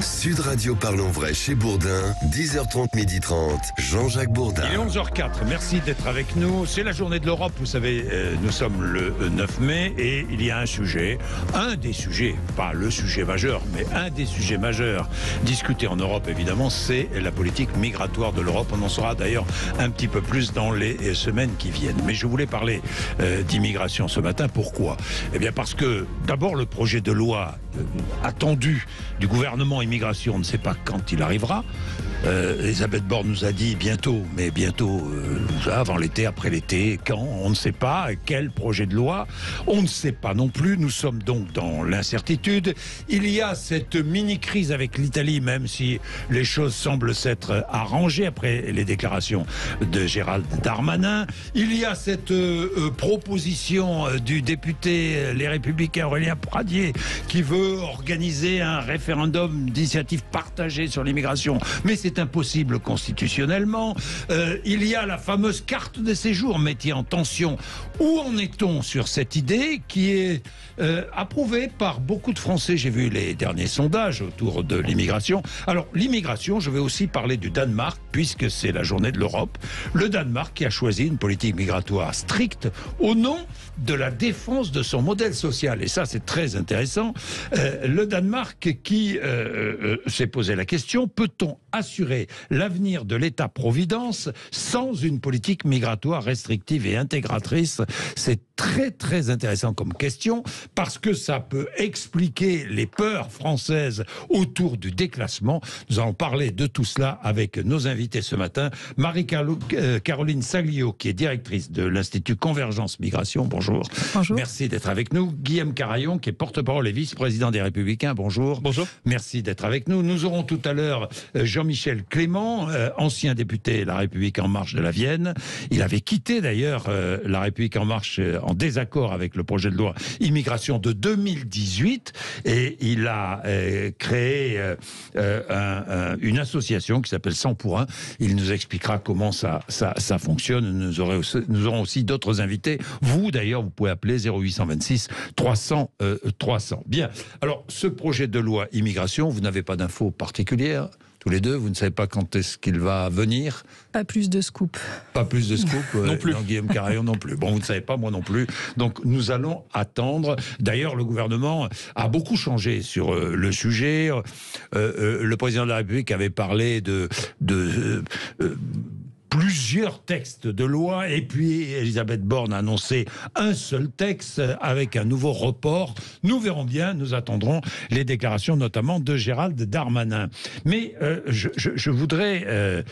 Sud Radio Parlons Vrai chez Bourdin, 10h30, 12h30, Jean-Jacques Bourdin. Il est 11h04, merci d'être avec nous. C'est la journée de l'Europe, vous savez, nous sommes le 9 mai et il y a un des sujets, pas le sujet majeur, mais un des sujets majeurs discutés en Europe, évidemment, c'est la politique migratoire de l'Europe. On en saura d'ailleurs un petit peu plus dans les semaines qui viennent. Mais je voulais parler d'immigration ce matin. Pourquoi ? Eh bien parce que, d'abord, le projet de loi attendu du gouvernement immigration, on ne sait pas quand il arrivera. Elisabeth Borne nous a dit bientôt, mais bientôt, avant l'été, après l'été, quand, on ne sait pas. Quel projet de loi, on ne sait pas non plus. Nous sommes donc dans l'incertitude. Il y a cette mini-crise avec l'Italie, même si les choses semblent s'être arrangées après les déclarations de Gérald Darmanin. Il y a cette proposition du député Les Républicains Aurélien Pradié qui veut organiser un référendum d'initiative partagée sur l'immigration, mais c'est impossible constitutionnellement. Il y a la fameuse carte de séjour métier en tension. Où en est-on sur cette idée qui est approuvée par beaucoup de Français? J'ai vu les derniers sondages autour de l'immigration. Alors l'immigration, je vais aussi parler du Danemark puisque c'est la journée de l'Europe. Le Danemark qui a choisi une politique migratoire stricte au nom de la défense de son modèle social. Et ça, c'est très intéressant. Le Danemark qui s'est posé la question, peut-on assurer l'avenir de l'État-providence sans une politique migratoire restrictive et intégratrice? C'est très très intéressant comme question parce que ça peut expliquer les peurs françaises autour du déclassement. Nous allons parler de tout cela avec nos invités ce matin. Marie-Caroline Saglio qui est directrice de l'Institut Convergence Migration. Bonjour. Bonjour. Merci d'être avec nous. Guillaume Carayon qui est porte-parole et vice-président des Républicains. Bonjour. Bonjour. Merci d'être avec nous. Nous aurons tout à l'heure Jean-Michel Clément, ancien député La République En Marche de la Vienne. Il avait quitté d'ailleurs La République En Marche en désaccord avec le projet de loi immigration de 2018 et il a créé une association qui s'appelle 100 pour 1. Il nous expliquera comment ça fonctionne. Nous aurons aussi d'autres invités. Vous d'ailleurs, vous pouvez appeler 0826 300 300. Bien. Alors, ce projet de loi immigration, vous n'avez pas d'infos particulières tous les deux, vous ne savez pas quand est-ce qu'il va venir? Pas plus de scoop. Pas plus de scoop Non plus. Non, Guillaume Carayon non plus. Bon, vous ne savez pas, moi non plus. Donc, nous allons attendre. D'ailleurs, le gouvernement a beaucoup changé sur le sujet. Le président de la République avait parlé de plusieurs textes de loi et puis Elisabeth Borne a annoncé un seul texte avec un nouveau report. Nous verrons bien, nous attendrons les déclarations notamment de Gérald Darmanin. Mais je voudrais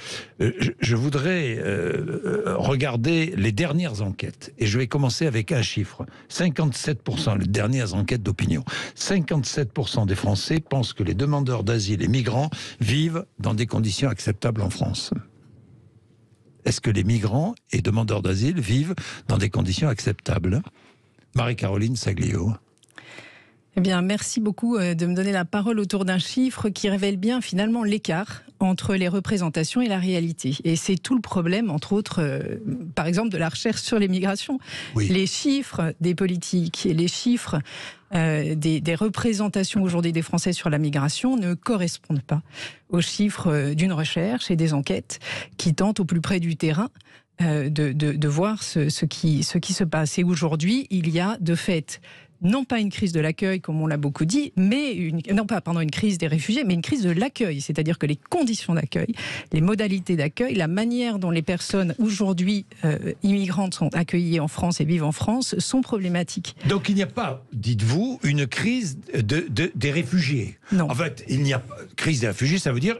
regarder les dernières enquêtes et je vais commencer avec un chiffre. 57%, les dernières enquêtes d'opinion. 57% des Français pensent que les demandeurs d'asile et migrants vivent dans des conditions acceptables en France. Est-ce que les migrants et demandeurs d'asile vivent dans des conditions acceptables? Marie-Caroline Saglio. Eh bien, merci beaucoup de me donner la parole autour d'un chiffre qui révèle bien finalement l'écart entre les représentations et la réalité. Et c'est tout le problème, entre autres, par exemple, de la recherche sur les migrations. Oui. Les chiffres des politiques et les chiffres des représentations aujourd'hui des Français sur la migration ne correspondent pas aux chiffres d'une recherche et des enquêtes qui tentent au plus près du terrain de voir ce qui se passe. Et aujourd'hui, il y a de fait non pas une crise de l'accueil, comme on l'a beaucoup dit, mais une crise des réfugiés, mais une crise de l'accueil. C'est-à-dire que les conditions d'accueil, les modalités d'accueil, la manière dont les personnes aujourd'hui immigrantes sont accueillies en France et vivent en France sont problématiques. Donc il n'y a pas, dites-vous, une crise des réfugiés. Non. En fait, il n'y a pas crise des réfugiés, ça veut dire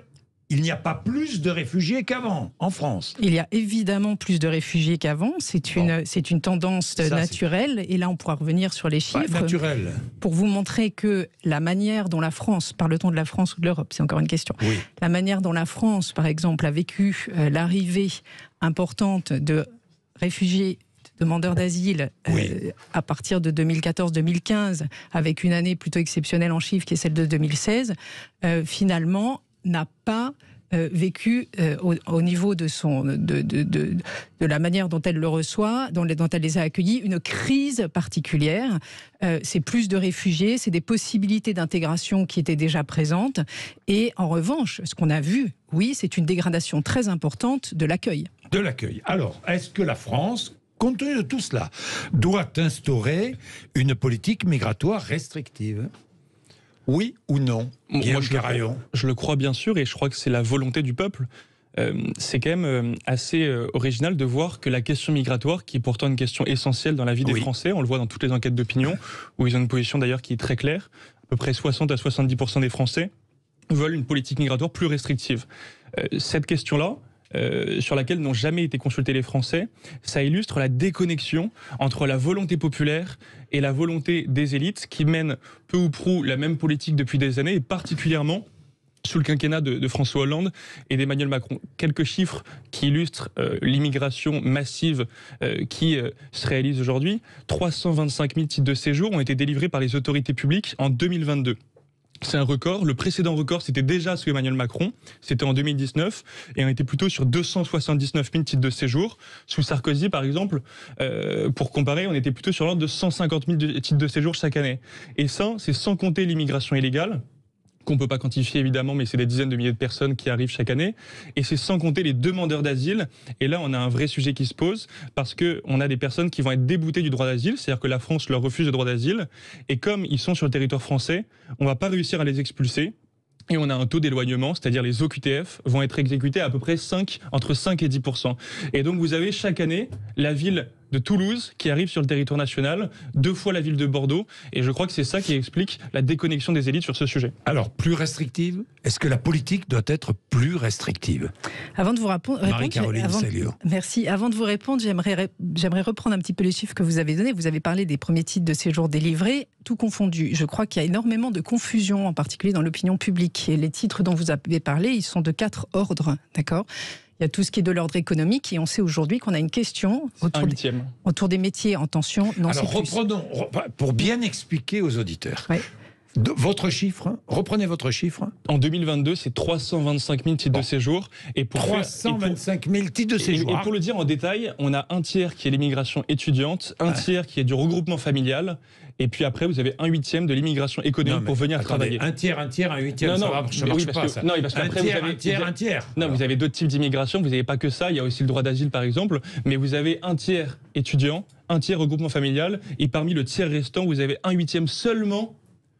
il n'y a pas plus de réfugiés qu'avant en France. Il y a évidemment plus de réfugiés qu'avant. C'est une tendance naturelle. Et là, on pourra revenir sur les chiffres. Naturel. Pour vous montrer que la manière dont la France, parle-t-on de la France ou de l'Europe? C'est encore une question. Oui. La manière dont la France, par exemple, a vécu l'arrivée importante de réfugiés, demandeurs d'asile, à partir de 2014-2015, avec une année plutôt exceptionnelle en chiffres qui est celle de 2016, finalement, n'a pas vécu au niveau de la manière dont elle le reçoit, dont elle les a accueillis, une crise particulière. C'est plus de réfugiés, c'est des possibilités d'intégration qui étaient déjà présentes. Et en revanche, ce qu'on a vu, oui, c'est une dégradation très importante de l'accueil. De l'accueil. Alors, est-ce que la France, compte tenu de tout cela, doit instaurer une politique migratoire restrictive ? Oui ou non? Moi, je le crois bien sûr, et je crois que c'est la volonté du peuple. C'est quand même assez original de voir que la question migratoire, qui est pourtant une question essentielle dans la vie des Français, on le voit dans toutes les enquêtes d'opinion, où ils ont une position d'ailleurs qui est très claire, à peu près 60 à 70% des Français veulent une politique migratoire plus restrictive. Cette question-là, sur laquelle n'ont jamais été consultés les Français, ça illustre la déconnexion entre la volonté populaire et la volonté des élites qui mènent peu ou prou la même politique depuis des années, et particulièrement sous le quinquennat de François Hollande et d'Emmanuel Macron. Quelques chiffres qui illustrent l'immigration massive qui se réalise aujourd'hui. 325 000 titres de séjour ont été délivrés par les autorités publiques en 2022. C'est un record. Le précédent record, c'était déjà sous Emmanuel Macron. C'était en 2019. Et on était plutôt sur 279 000 titres de séjour. Sous Sarkozy, par exemple, pour comparer, on était plutôt sur l'ordre de 150 000 titres de séjour chaque année. Et ça, c'est sans compter l'immigration illégale, qu'on ne peut pas quantifier évidemment, mais c'est des dizaines de milliers de personnes qui arrivent chaque année. Et c'est sans compter les demandeurs d'asile. Et là, on a un vrai sujet qui se pose, parce qu'on a des personnes qui vont être déboutées du droit d'asile, c'est-à-dire que la France leur refuse le droit d'asile. Et comme ils sont sur le territoire français, on ne va pas réussir à les expulser. Et on a un taux d'éloignement, c'est-à-dire les OQTF vont être exécutés à peu près entre 5 et 10%. Et donc vous avez chaque année la ville de Toulouse qui arrive sur le territoire national, 2 fois la ville de Bordeaux, et je crois que c'est ça qui explique la déconnexion des élites sur ce sujet. Alors, plus restrictive? Est-ce que la politique doit être plus restrictive? Avant de vous répondre, Marie-Caroline Saglio. Merci. Avant de vous répondre, j'aimerais reprendre un petit peu les chiffres que vous avez donnés. Vous avez parlé des premiers titres de séjour délivrés, tout confondu. Je crois qu'il y a énormément de confusion, en particulier dans l'opinion publique. Et les titres dont vous avez parlé, ils sont de 4 ordres, d'accord ? Il y a tout ce qui est de l'ordre économique, et on sait aujourd'hui qu'on a une question autour des métiers en tension. Non, alors reprenons, pour bien expliquer aux auditeurs. Ouais. Votre chiffre, reprenez votre chiffre. En 2022, c'est 325 000 titres de séjour. Et pour 325 000 titres de séjour. Et pour le dire en détail, on a un tiers qui est l'immigration étudiante, un tiers qui est du regroupement familial, et puis après, vous avez 1/8 de l'immigration économique pour venir travailler. Un tiers, 1/8, ça marche pas, ça. Non, parce qu'après, un tiers. Non, vous avez d'autres types d'immigration, vous n'avez pas que ça, il y a aussi le droit d'asile, par exemple, mais vous avez un tiers étudiant, un tiers regroupement familial, et parmi le tiers restant, vous avez 1/8 seulement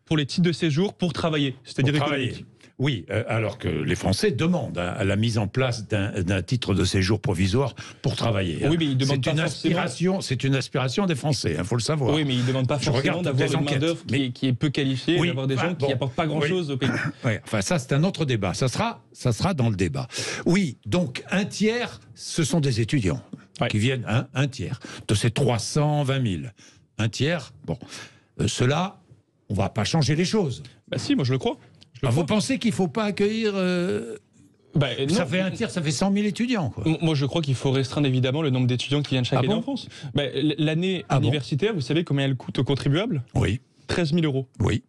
pour les titres de séjour pour travailler, c'est-à-dire économique. Oui, alors que les Français demandent à la mise en place d'un titre de séjour provisoire pour travailler. Oui, mais ils demandent pas forcément. C'est une aspiration des Français, il faut le savoir. Oui, mais ils ne demandent pas forcément d'avoir une main-d'œuvre qui est peu qualifiée, d'avoir des gens qui n'apportent pas grand-chose au pays. Oui, enfin, ça, c'est un autre débat. Ça sera dans le débat. Oui, donc un tiers, ce sont des étudiants qui viennent, un tiers de ces 320 000. Un tiers, bon, cela, on ne va pas changer les choses. Bah si, moi je le crois. Vous pensez qu'il ne faut pas accueillir... ça fait un tiers, ça fait 100 000 étudiants, quoi. Moi, je crois qu'il faut restreindre évidemment le nombre d'étudiants qui viennent chaque année en France. L'année universitaire, vous savez combien elle coûte aux contribuables? Oui. 13 000 €. Oui.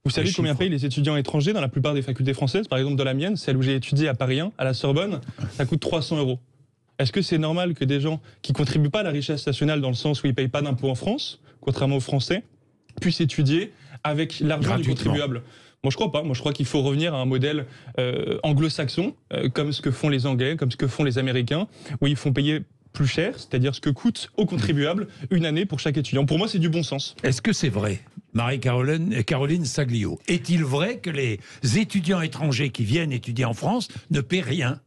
Vous savez combien payent les étudiants étrangers dans la plupart des facultés françaises? Par exemple, dans la mienne, celle où j'ai étudié à Paris 1, à la Sorbonne, ça coûte 300 €. Est-ce que c'est normal que des gens qui ne contribuent pas à la richesse nationale dans le sens où ils ne payent pas d'impôts en France, contrairement aux Français, puissent étudier avec l'argent du contribuable? Moi, je crois pas. Moi, je crois qu'il faut revenir à un modèle anglo-saxon, comme ce que font les Anglais, comme ce que font les Américains, où ils font payer plus cher, c'est-à-dire ce que coûte aux contribuables une année pour chaque étudiant. Pour moi, c'est du bon sens. Est-ce que c'est vrai, Marie-Caroline Saglio? Est-il vrai que les étudiants étrangers qui viennent étudier en France ne paient rien?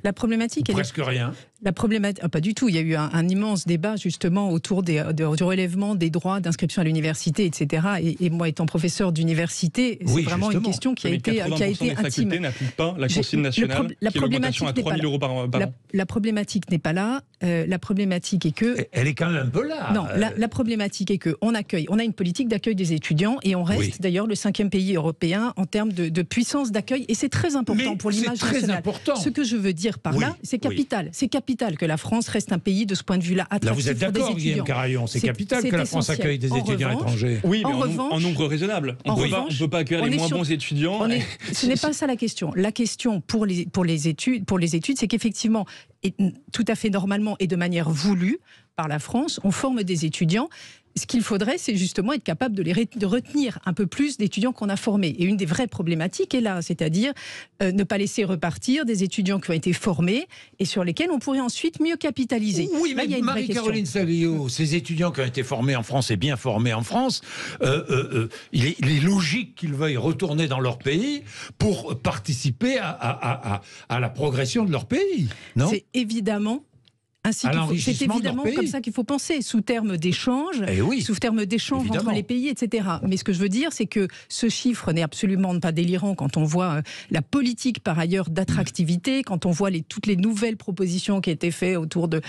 La problématique, presque rien. La problématique, pas du tout. Il y a eu un immense débat justement autour du relèvement des droits d'inscription à l'université, etc. Et moi, étant professeur d'université, c'est vraiment une question qui a été intime. Facultés n'appliquent pas la consigne nationale, qui est l'augmentation à 3 000 € par an. La problématique n'est pas là. La problématique est que... Elle est quand même un peu là. Non, la problématique est qu'on accueille. On a une politique d'accueil des étudiants et on reste d'ailleurs le 5e pays européen en termes de puissance d'accueil. Et c'est très important pour l'image nationale. Important. Ce que je veux dire par là, c'est capital. C'est capital capital que la France reste un pays de ce point de vue-là attractif. Là, vous êtes pour des d'accord, étudiants. Guillaume Carayon, c'est capital que la France accueille des étudiants étrangers. Oui, mais en revanche, en nombre raisonnable. On ne peut pas accueillir les moins bons étudiants. Ce n'est pas ça la question. La question pour les études, c'est qu'effectivement, et tout à fait normalement et de manière voulue par la France, on forme des étudiants. Ce qu'il faudrait, c'est justement être capable de retenir un peu plus d'étudiants qu'on a formés. Et une des vraies problématiques est là, c'est-à-dire ne pas laisser repartir des étudiants qui ont été formés et sur lesquels on pourrait ensuite mieux capitaliser. Oui, mais Marie-Caroline Sagliot, ces étudiants qui ont été formés en France et bien formés en France, il est logique qu'ils veuillent retourner dans leur pays pour participer à la progression de leur pays, non ? C'est évidemment... C'est évidemment comme ça qu'il faut penser, sous terme d'échange, sous terme d'échange entre les pays, etc. Mais ce que je veux dire, c'est que ce chiffre n'est absolument pas délirant quand on voit la politique, par ailleurs, d'attractivité, quand on voit toutes les nouvelles propositions qui ont été faites autour de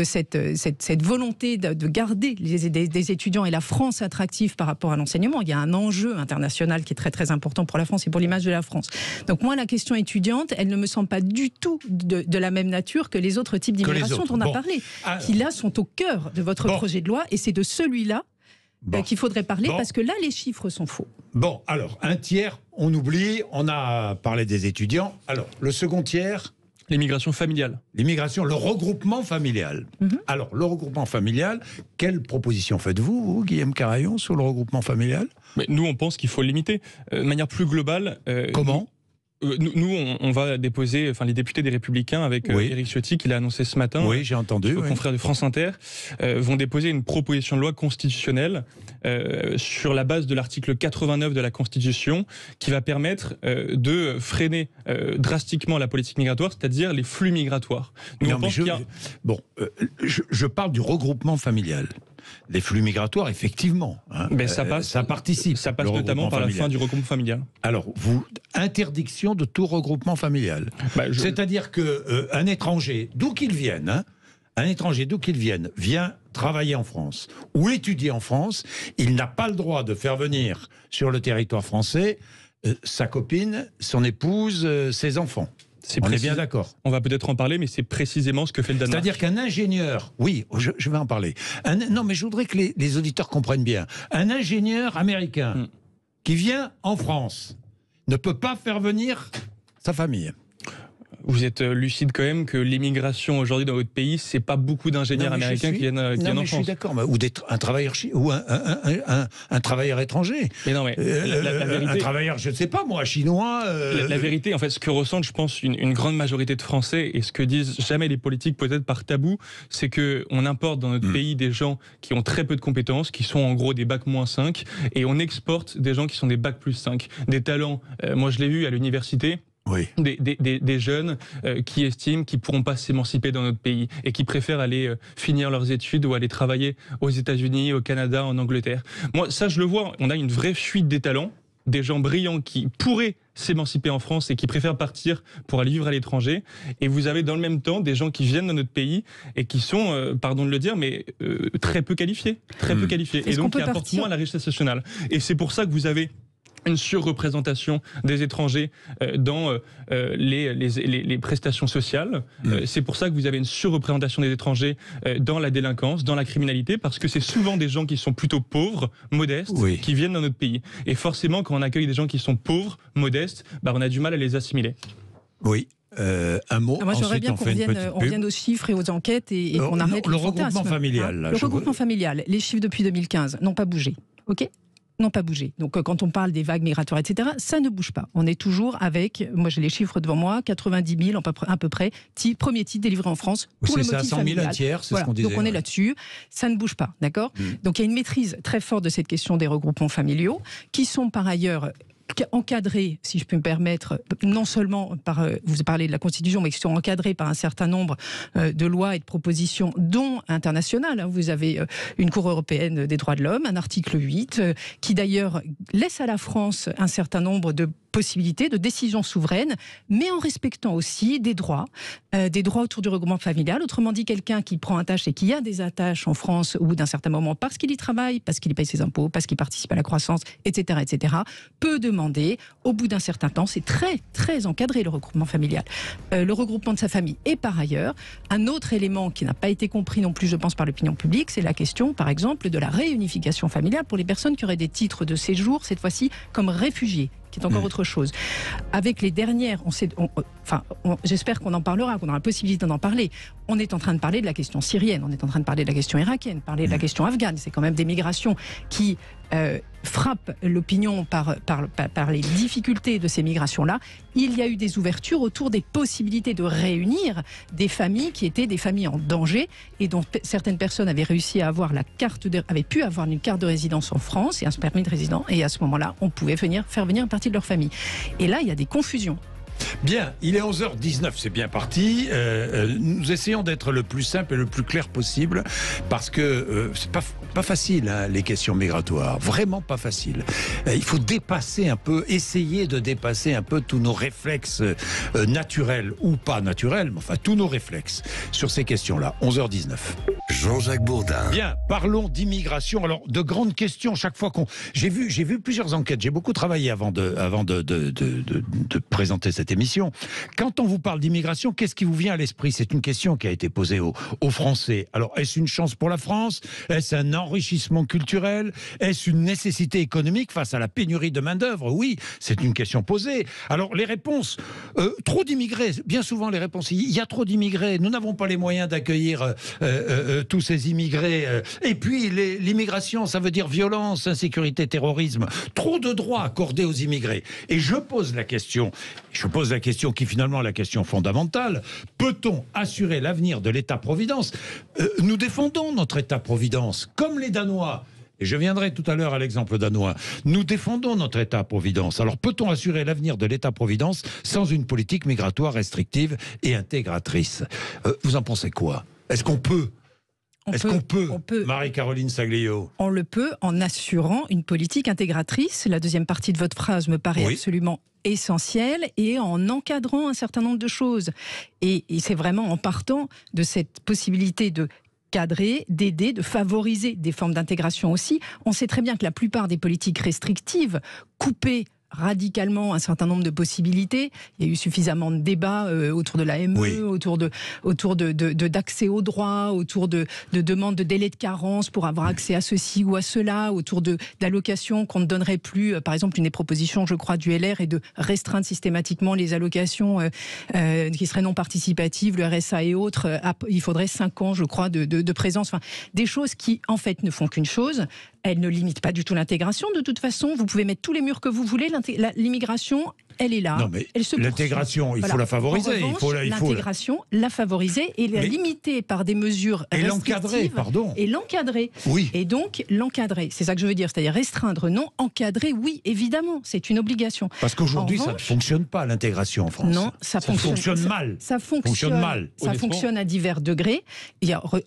cette volonté de garder des étudiants et la France attractive par rapport à l'enseignement. Il y a un enjeu international qui est très très important pour la France et pour l'image de la France. Donc moi, la question étudiante, elle ne me semble pas du tout de la même nature que les autres types d'immigration dont on a parlé, qui là sont au cœur de votre projet de loi, et c'est de celui-là qu'il faudrait parler, parce que là les chiffres sont faux. Bon, alors, un tiers, on oublie, on a parlé des étudiants. Alors, le second tiers... L'immigration familiale. L'immigration, le regroupement familial. Alors, le regroupement familial, quelle proposition faites-vous, Guillaume Carayon, sur le regroupement familial ? Mais nous, on pense qu'il faut le limiter. De manière plus globale... Comment ? Nous, on va déposer, les députés des Républicains avec Éric Ciotti, qui l'a annoncé ce matin. Oui, j'ai entendu. Confrères de France Inter, vont déposer une proposition de loi constitutionnelle sur la base de l'article 89 de la Constitution, qui va permettre de freiner drastiquement la politique migratoire, c'est-à-dire les flux migratoires. Je parle du regroupement familial. Les flux migratoires, effectivement, ça participe. Ça passe notamment par la fin du regroupement familial. Alors, interdiction de tout regroupement familial. C'est-à-dire qu'un étranger, d'où qu'il vienne, vient travailler en France ou étudier en France, il n'a pas le droit de faire venir sur le territoire français sa copine, son épouse, ses enfants. On est bien d'accord. On va peut-être en parler, mais c'est précisément ce que fait le Danemark. C'est-à-dire qu'un ingénieur... Oui, je vais en parler. Non, mais je voudrais que les auditeurs comprennent bien. Un ingénieur américain qui vient en France ne peut pas faire venir sa famille. Vous êtes lucide quand même que l'immigration aujourd'hui dans votre pays, c'est pas beaucoup d'ingénieurs américains qui viennent en France. Je suis d'accord, ou un travailleur ou un travailleur étranger. Mais non, mais la vérité, un travailleur, je ne sais pas moi, chinois. La vérité, en fait, ce que ressentent, je pense, une grande majorité de Français, et ce que disent jamais les politiques, peut-être par tabou, c'est que on importe dans notre pays des gens qui ont très peu de compétences, qui sont en gros des bac-5, et on exporte des gens qui sont des bac+5, des talents. Moi, je l'ai vu à l'université. Oui. Des jeunes qui estiment qu'ils ne pourront pas s'émanciper dans notre pays et qui préfèrent aller finir leurs études ou aller travailler aux États-Unis, au Canada, en Angleterre. Moi, ça, je le vois. On a une vraie fuite des talents, des gens brillants qui pourraient s'émanciper en France et qui préfèrent partir pour aller vivre à l'étranger. Et vous avez dans le même temps des gens qui viennent dans notre pays et qui sont, pardon de le dire, mais très peu qualifiés. Très peu qualifiés. Et donc qui apportent moins à la richesse nationale. Et c'est pour ça que vous avez une surreprésentation des étrangers dans les prestations sociales. C'est pour ça que vous avez une surreprésentation des étrangers dans la délinquance, dans la criminalité, parce que c'est souvent des gens qui sont plutôt pauvres, modestes, qui viennent dans notre pays. Et forcément, quand on accueille des gens qui sont pauvres, modestes, on a du mal à les assimiler. Oui. Un mot. Moi, j'aimerais bien qu'on revienne aux chiffres et aux enquêtes et qu'on arrête le regroupement familial. Le regroupement familial, les chiffres depuis 2015 n'ont pas bougé. OK ? N'ont pas bougé. Donc quand on parle des vagues migratoires, etc., ça ne bouge pas. On est toujours avec, moi j'ai les chiffres devant moi, 90 000 à peu près, premiers titres délivrés en France pour le motif familial. 100 000, un tiers, c'est ce qu'on disait. Donc on est là-dessus, ça ne bouge pas, d'accord ? Donc il y a une maîtrise très forte de cette question des regroupements familiaux, qui sont par ailleurs encadrés, si je peux me permettre, non seulement par, vous parlez de la Constitution, mais qui sont encadrés par un certain nombre de lois et de propositions, dont internationales. Vous avez une Cour européenne des droits de l'homme, un article 8, qui d'ailleurs laisse à la France un certain nombre de possibilité de décision souveraine, mais en respectant aussi des droits autour du regroupement familial. Autrement dit, quelqu'un qui prend un attache et qui a des attaches en France au bout d'un certain moment parce qu'il y travaille, parce qu'il y paye ses impôts, parce qu'il participe à la croissance, etc., peut demander au bout d'un certain temps, c'est très très encadré le regroupement familial, le regroupement de sa famille. Et par ailleurs, un autre élément qui n'a pas été compris non plus, je pense, par l'opinion publique, c'est la question, par exemple, de la réunification familiale pour les personnes qui auraient des titres de séjour, cette fois-ci comme réfugiés, qui est encore autre chose. Avec les dernières, j'espère qu'on en parlera, qu'on aura la possibilité d'en parler. On est en train de parler de la question syrienne, on est en train de parler de la question irakienne, parler de la question afghane. C'est quand même des migrations qui frappent l'opinion par les difficultés de ces migrations-là. Il y a eu des ouvertures autour des possibilités de réunir des familles qui étaient des familles en danger et dont certaines personnes avaient réussi à avoir avaient pu avoir une carte de résidence en France et un permis de résident. Et à ce moment-là, on pouvait faire venir une partie de leur famille. Et là, il y a des confusions. Bien, il est 11h19, c'est bien parti. Nous essayons d'être le plus simple et le plus clair possible parce que c'est pas facile, hein, les questions migratoires. Vraiment pas facile. Il faut essayer de dépasser un peu tous nos réflexes naturels ou pas naturels, mais enfin tous nos réflexes sur ces questions-là. 11h19. Jean-Jacques Bourdin. Bien, parlons d'immigration. Alors, de grandes questions chaque fois j'ai vu plusieurs enquêtes. J'ai beaucoup travaillé avant de présenter cette émission. Quand on vous parle d'immigration, qu'est-ce qui vous vient à l'esprit? C'est une question qui a été posée aux Français. Alors, est-ce une chance pour la France? Est-ce un enrichissement culturel? Est-ce une nécessité économique face à la pénurie de main-d'œuvre? Oui, c'est une question posée. Alors, les réponses, trop d'immigrés. Bien souvent, les réponses, il y a trop d'immigrés. Nous n'avons pas les moyens d'accueillir tous ces immigrés. Et puis, l'immigration, ça veut dire violence, insécurité, terrorisme. Trop de droits accordés aux immigrés. Et je pose la question qui finalement est la question fondamentale. Peut-on assurer l'avenir de l'État-providence? Nous défendons notre État-providence, comme les Danois. Et je viendrai tout à l'heure à l'exemple danois. Nous défendons notre État-providence. Alors peut-on assurer l'avenir de l'État-providence sans une politique migratoire restrictive et intégratrice? Vous en pensez quoi? Est-ce qu'on peut? On peut, Marie-Caroline Saglio? On le peut en assurant une politique intégratrice. La deuxième partie de votre phrase me paraît absolument essentielle, et en encadrant un certain nombre de choses. Et c'est vraiment en partant de cette possibilité de cadrer, d'aider, de favoriser des formes d'intégration aussi. On sait très bien que la plupart des politiques restrictives, coupées radicalement un certain nombre de possibilités. Il y a eu suffisamment de débats autour de l'AME, autour d'accès aux droits, autour de demandes de délai de carence pour avoir accès à ceci ou à cela, autour d'allocations qu'on ne donnerait plus. Par exemple, une des propositions, je crois, du LR est de restreindre systématiquement les allocations qui seraient non participatives, le RSA et autres. Il faudrait 5 ans, je crois, de présence. Enfin, des choses qui, en fait, ne font qu'une chose. Elles ne limitent pas du tout l'intégration. De toute façon, vous pouvez mettre tous les murs que vous voulez. L'immigration, elle est là. Non, mais l'intégration, il faut la favoriser. L'intégration, la favoriser et la limiter par des mesures restrictives. Et l'encadrer. Oui. Et donc, l'encadrer. C'est ça que je veux dire. C'est-à-dire restreindre, non. Encadrer, oui, évidemment. C'est une obligation. Parce qu'aujourd'hui, ça ne fonctionne pas, l'intégration en France. Non, ça fonctionne mal. Ça fonctionne mal. Ça fonctionne à divers degrés.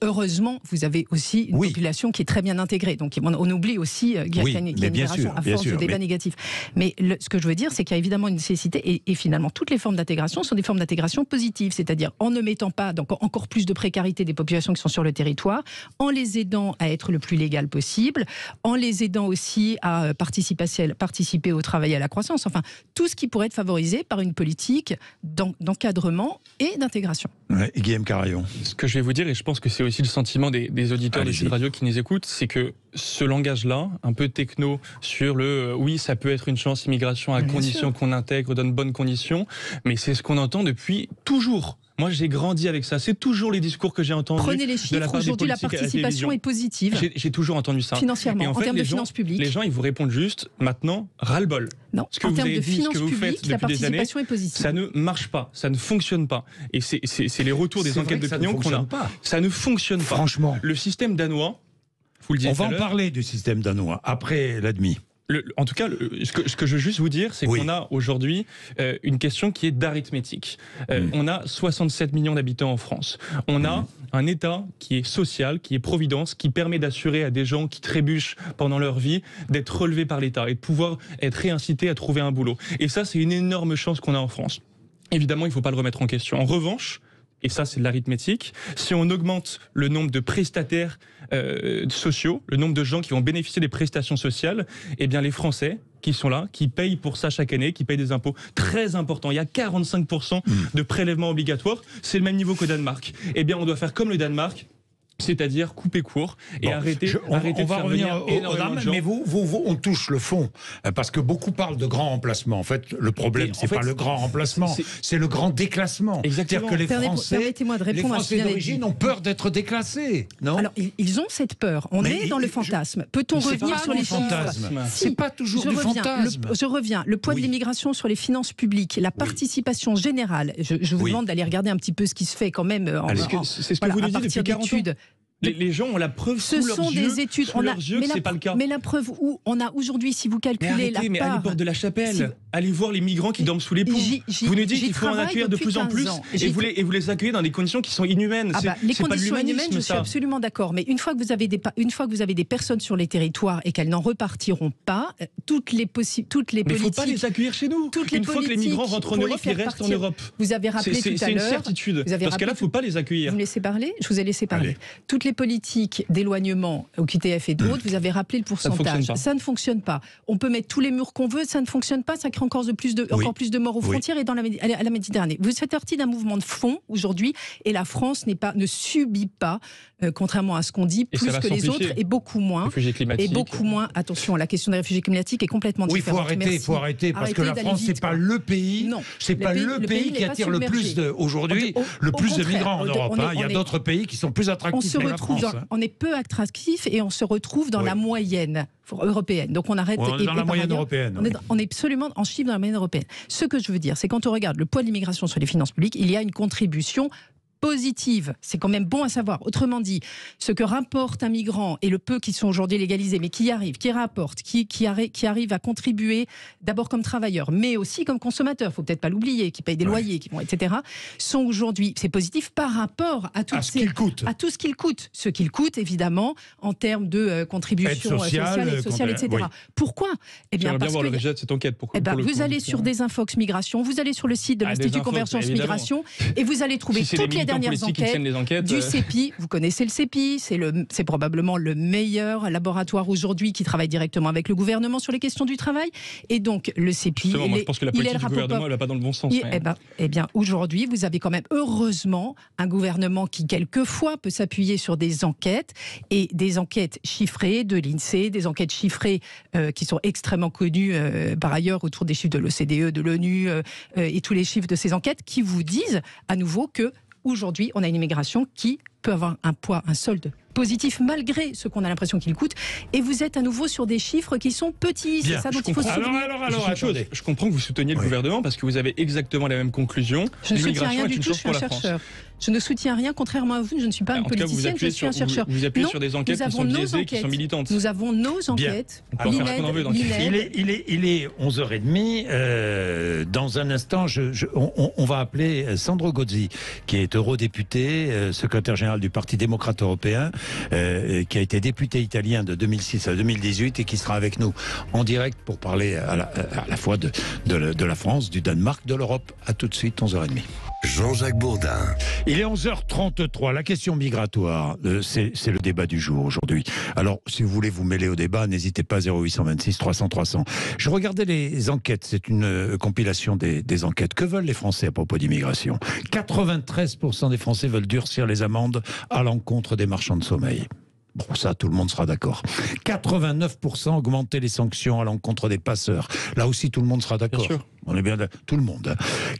Heureusement, vous avez aussi une population qui est très bien intégrée. Donc, on oublie aussi qu'il y a une migration à force de débats négatifs. Mais ce que je veux dire, c'est qu'il y a évidemment une nécessité, et finalement toutes les formes d'intégration sont des formes d'intégration positives, c'est-à-dire en ne mettant pas donc encore plus de précarité des populations qui sont sur le territoire, en les aidant à être le plus légal possible, en les aidant aussi à participer au travail et à la croissance, enfin tout ce qui pourrait être favorisé par une politique d'encadrement et d'intégration. Ouais, Guillaume Carayon. Ce que je vais vous dire, et je pense que c'est aussi le sentiment des auditeurs de cette radio qui nous écoutent, c'est que ce langage-là, un peu techno, sur oui, ça peut être une chance, immigration, à condition qu'on intègre, donne bonnes conditions, mais c'est ce qu'on entend depuis toujours. Moi, j'ai grandi avec ça. C'est toujours les discours que j'ai entendus. Prenez les chiffres. Aujourd'hui, la participation est positive. J'ai toujours entendu ça. Financièrement, en termes de finances publiques. Les gens, ils vous répondent juste, maintenant, ras-le-bol. Non, ce que en vous termes avez de dit, finances ce que vous publiques, faites la depuis des années, participation est positive. ça ne marche pas, ça ne fonctionne pas. Et c'est les retours des enquêtes d'opinion qu'on a. Ça ne fonctionne pas. Franchement. Le système danois, vous le disiez on va en parler du système danois après l'admis. En tout cas, ce que je veux juste vous dire, c'est qu'on a aujourd'hui une question qui est d'arithmétique. On a 67 millions d'habitants en France. On a un État qui est social, qui est providence, qui permet d'assurer à des gens qui trébuchent pendant leur vie d'être relevés par l'État et de pouvoir être réincités à trouver un boulot. Et ça, c'est une énorme chance qu'on a en France. Évidemment, il ne faut pas le remettre en question. En revanche, et ça c'est de l'arithmétique, si on augmente le nombre de prestataires sociaux, le nombre de gens qui vont bénéficier des prestations sociales, eh bien les Français qui sont là, qui payent pour ça chaque année, qui payent des impôts très importants. Il y a 45% de prélèvements obligatoires, c'est le même niveau qu'au Danemark. Eh bien on doit faire comme le Danemark, c'est-à-dire couper court et arrêter on de va faire revenir venir énormément de gens. Mais on touche le fond, parce que beaucoup parlent de grand remplacement. En fait, le problème, c'est pas le grand remplacement, c'est le grand déclassement. Exactement. C'est-à-dire que Permettez-moi de répondre les à ce Français qui vient d'être d'origine dit. ont peur d'être déclassés, non? Alors, ils ont cette peur. On est dans le fantasme. Peut-on revenir sur les chiffres? C'est pas toujours du fantasme. Je reviens. Le poids de l'immigration sur les finances publiques, la participation générale. Je vous demande d'aller regarder un petit peu ce qui se fait quand même c'est ce que vous nous dites depuis 40 ans. Les gens ont la preuve sous leurs yeux que c'est pas le cas. Mais la preuve où on a aujourd'hui, si vous calculez la part... Mais allez porte de la Chapelle, allez voir les migrants qui dorment sous les ponts. Vous nous dites qu'il faut en accueillir de plus en plus et vous les accueillez dans des conditions qui sont inhumaines. Les conditions inhumaines, je suis absolument d'accord. Mais une fois que vous avez des personnes sur les territoires et qu'elles n'en repartiront pas, toutes les politiques... Mais il ne faut pas les accueillir chez nous. Une fois que les migrants rentrent en Europe, ils restent en Europe. Vous avez rappelé tout à l'heure... C'est une certitude. Dans ce cas-là, il ne faut pas les accueillir. Vous me laissez parler? Je vous ai laissé parler. Toutes les politiques d'éloignement au QTF et d'autres, vous avez rappelé le pourcentage. Ça ne fonctionne pas. On peut mettre tous les murs qu'on veut, ça ne fonctionne pas, ça crée encore plus de morts aux frontières et à la Méditerranée. Vous faites partie d'un mouvement de fond aujourd'hui et la France ne subit pas, contrairement à ce qu'on dit, plus que les autres et beaucoup moins. Attention, la question des réfugiés climatiques est complètement différente. Il faut arrêter parce que la France, c'est pas le pays. Non, c'est pas le pays qui attire le plus aujourd'hui, le plus de migrants en Europe. Il y a d'autres pays qui sont plus attractifs que la France. On est peu attractif et on se retrouve dans la moyenne européenne. Donc on arrête. On est dans la moyenne européenne. On est absolument en chiffre dans la moyenne européenne. Ce que je veux dire, c'est quand on regarde le poids de l'immigration sur les finances publiques, il y a une contribution positive. C'est quand même bon à savoir. Autrement dit, ce que rapporte un migrant et le peu qui sont aujourd'hui légalisés, mais qui arrivent, qui rapportent, qui arrivent à contribuer d'abord comme travailleurs, mais aussi comme consommateurs, il ne faut peut-être pas l'oublier, qui payent des loyers, etc., sont aujourd'hui, c'est positif par rapport à tout ce qu'il coûte. Ce qu'il coûte, évidemment, en termes de contribution sociale, etc. Pourquoi? Eh bien, parce voir le résultat de cette enquête. Vous allez sur Desinfox Migration, vous allez sur le site de l'Institut Convergence Migration, et vous allez trouver toutes les dernières enquêtes du CEPI. Vous connaissez le CEPI, c'est probablement le meilleur laboratoire aujourd'hui qui travaille directement avec le gouvernement sur les questions du travail. Et donc le CEPI, moi, je pense que la politique du gouvernement, elle va pas dans le bon sens. Eh bien, aujourd'hui, vous avez quand même heureusement un gouvernement qui quelquefois peut s'appuyer sur des enquêtes et des enquêtes chiffrées de l'INSEE, des enquêtes chiffrées qui sont extrêmement connues par ailleurs autour des chiffres de l'OCDE, de l'ONU et tous les chiffres de ces enquêtes qui vous disent à nouveau que aujourd'hui, on a une immigration qui peut avoir un poids, un solde positif malgré ce qu'on a l'impression qu'il coûte. Et vous êtes à nouveau sur des chiffres qui sont petits. C'est ça dont il faut se souvenir. Alors, attendez. Je comprends que vous souteniez le gouvernement parce que vous avez exactement la même conclusion. Je ne soutiens rien du tout, je suis un chercheur. Je ne soutiens rien, contrairement à vous, je ne suis pas une politicienne, je suis un chercheur. Vous appuyez sur des enquêtes qui sont biaisées, qui sont militantes. Nous avons nos enquêtes. Il est 11h30. Dans un instant, on va appeler Sandro Gozzi, qui est eurodéputé, secrétaire général du Parti démocrate européen, qui a été député italien de 2006 à 2018 et qui sera avec nous en direct pour parler à la fois de la France, du Danemark, de l'Europe. À tout de suite, 11h30. Jean-Jacques Bourdin. Il est 11h33. La question migratoire, c'est le débat du jour aujourd'hui. Alors, si vous voulez vous mêler au débat, n'hésitez pas, 0826 300 300. Je regardais les enquêtes. C'est une compilation des enquêtes. Que veulent les Français à propos d'immigration? 93% des Français veulent durcir les amendes à l'encontre des marchands de sommeil. Bon, ça, tout le monde sera d'accord. 89% augmenter les sanctions à l'encontre des passeurs. Là aussi, tout le monde sera d'accord. On est bien d'accord. Tout le monde.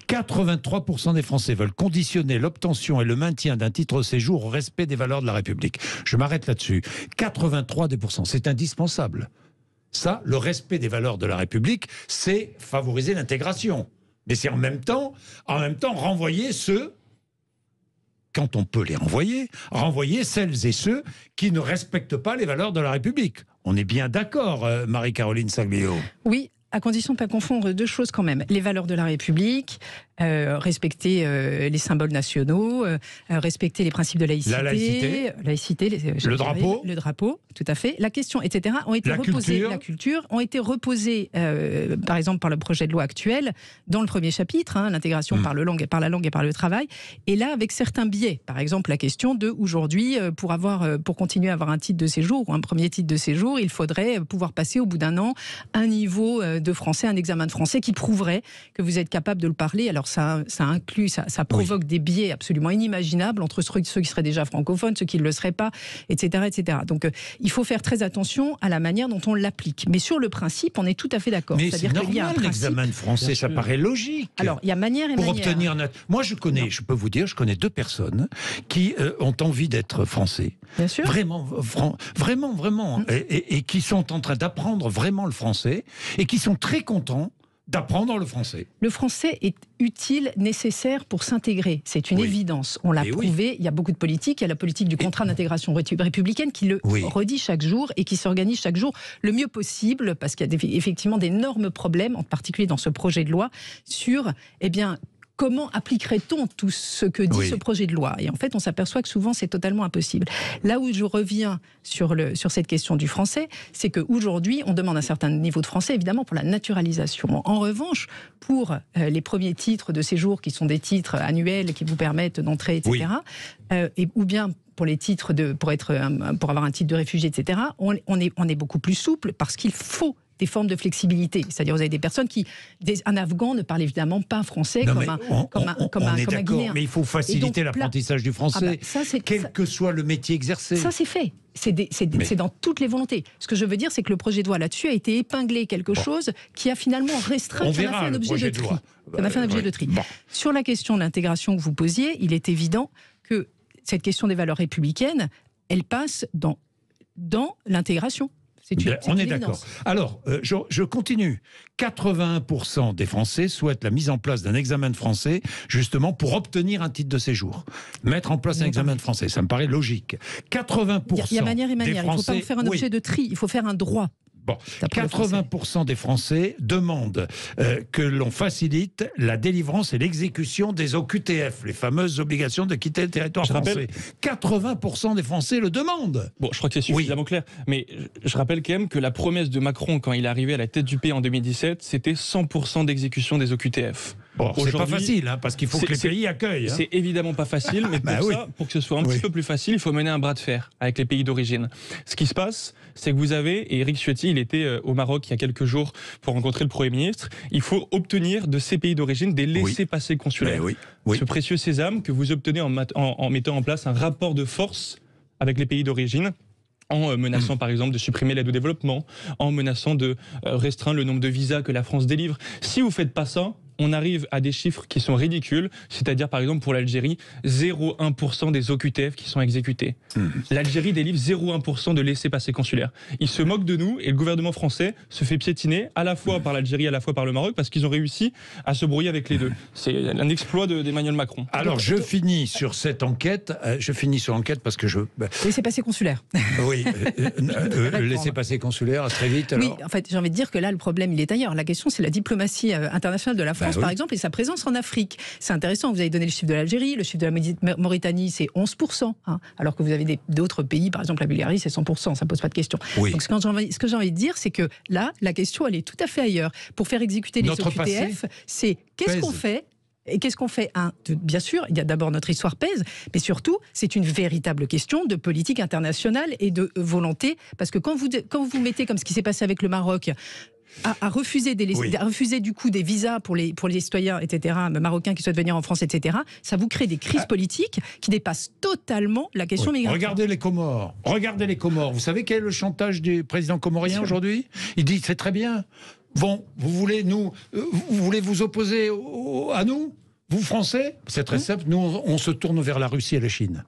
83% des Français veulent conditionner l'obtention et le maintien d'un titre de séjour au respect des valeurs de la République. Je m'arrête là-dessus. 83%, c'est indispensable. Ça, le respect des valeurs de la République, c'est favoriser l'intégration. Mais c'est en même temps renvoyer ceux... Quand on peut les renvoyer celles et ceux qui ne respectent pas les valeurs de la République. On est bien d'accord, Marie-Caroline Saglio. Oui, à condition de ne pas confondre deux choses quand même. Les valeurs de la République, respecter les symboles nationaux, respecter les principes de laïcité. La laïcité. Le drapeau. Le drapeau, tout à fait. La question, etc. ont été reposées. La culture ont été reposées, par exemple, par le projet de loi actuel, dans le premier chapitre, l'intégration par la langue et par le travail. Et là, avec certains biais. Par exemple, la question de, aujourd'hui, pour continuer à avoir un titre de séjour ou un premier titre de séjour, il faudrait pouvoir passer au bout d'un an un niveau de français, un examen de français qui prouverait que vous êtes capable de le parler. Alors ça provoque des biais absolument inimaginables entre ceux qui seraient déjà francophones, ceux qui ne le seraient pas, etc. etc. Donc il faut faire très attention à la manière dont on l'applique. Mais sur le principe, on est tout à fait d'accord. Mais c'est normal, l'examen de français, ça paraît logique. Alors il y a manière et manière. Pour obtenir Moi je peux vous dire, je connais 2 personnes qui ont envie d'être français. Bien sûr. Vraiment. Et qui sont en train d'apprendre vraiment le français et qui sont très contents d'apprendre le français. Le français est utile, nécessaire pour s'intégrer. C'est une évidence. On l'a prouvé. Il y a beaucoup de politiques. Il y a la politique du contrat d'intégration républicaine qui le redit chaque jour et qui s'organise chaque jour le mieux possible, parce qu'il y a effectivement d'énormes problèmes, en particulier dans ce projet de loi, sur comment appliquerait-on tout ce que dit ce projet de loi? Et en fait, on s'aperçoit que souvent, c'est totalement impossible. Là où je reviens sur cette question du français, c'est qu'aujourd'hui, on demande un certain niveau de français, évidemment, pour la naturalisation. En revanche, pour les premiers titres de séjour, qui sont des titres annuels qui vous permettent d'entrer, etc., ou bien pour les titres pour avoir un titre de réfugié, etc., on est beaucoup plus souple, parce qu'il faut des formes de flexibilité. C'est-à-dire, vous avez des personnes un Afghan ne parle évidemment pas français comme un Guinéen. Mais il faut faciliter l'apprentissage du français, quel que soit le métier exercé. Ça, c'est fait. C'est dans toutes les volontés. Ce que je veux dire, c'est que le projet de loi là-dessus a été épinglé quelque chose qui a finalement restreint, ça a fait un objet de tri. Sur la question de l'intégration que vous posiez, il est évident que cette question des valeurs républicaines, elle passe dans l'intégration. On est d'accord. Alors, je continue. 81% des Français souhaitent la mise en place d'un examen de français, justement pour obtenir un titre de séjour. Mettre en place un examen de français, ça me paraît logique. 80%. Il y a manière et manière. Il ne faut pas en faire un objet de tri. Il faut faire un droit. Bon, 80% des Français demandent que l'on facilite la délivrance et l'exécution des OQTF, les fameuses obligations de quitter le territoire français. 80% des Français le demandent. Bon, je crois que c'est suffisamment clair. Mais je rappelle quand même que la promesse de Macron, quand il est arrivé à la tête du pays en 2017, c'était 100% d'exécution des OQTF. Bon, c'est pas facile, parce qu'il faut que les pays accueillent. C'est évidemment pas facile, mais pour que ce soit un petit peu plus facile, il faut mener un bras de fer avec les pays d'origine. Ce qui se passe, c'est que vous avez, et Éric Ciotti, il était au Maroc il y a quelques jours pour rencontrer le Premier ministre, il faut obtenir de ces pays d'origine des laissez-passer consulaires. Ce précieux sésame que vous obtenez en mettant en place un rapport de force avec les pays d'origine, en menaçant par exemple de supprimer l'aide au développement, en menaçant de restreindre le nombre de visas que la France délivre. Si vous ne faites pas ça, on arrive à des chiffres qui sont ridicules, c'est-à-dire par exemple pour l'Algérie, 0,1% des OQTF qui sont exécutés. L'Algérie délivre 0,1% de laissez-passer consulaires. Ils se moquent de nous et le gouvernement français se fait piétiner à la fois par l'Algérie, à la fois par le Maroc, parce qu'ils ont réussi à se brouiller avec les deux. C'est un exploit d'Emmanuel Macron. Alors je finis sur cette enquête, parce que laissez-passer consulaire. Oui, laissez-passer consulaire, très vite. Alors. Oui, en fait, j'ai envie de dire que là, le problème, il est ailleurs. La question, c'est la diplomatie internationale de la France, par exemple, et sa présence en Afrique. C'est intéressant, vous avez donné le chiffre de l'Algérie, le chiffre de la Mauritanie, c'est 11%, alors que vous avez d'autres pays, par exemple la Bulgarie, c'est 100%, ça ne pose pas de question. Donc ce que j'ai envie de dire, c'est que là, la question, elle est tout à fait ailleurs. Pour faire exécuter les OQTF, c'est qu'est-ce qu'on fait ? Et qu'est-ce qu'on fait ? Bien sûr, il y a d'abord notre histoire pèse, mais surtout, c'est une véritable question de politique internationale et de volonté, parce que quand vous mettez, comme ce qui s'est passé avec le Maroc, à refuser du coup des visas pour les citoyens, etc., marocains qui souhaitent venir en France, etc., ça vous crée des crises politiques qui dépassent totalement la question migratoire. Regardez les Comores. Vous savez quel est le chantage du président comorien aujourd'hui ? Il dit, c'est très bien. Bon, vous voulez vous opposer à nous, vous Français ? C'est très simple, nous on se tourne vers la Russie et la Chine.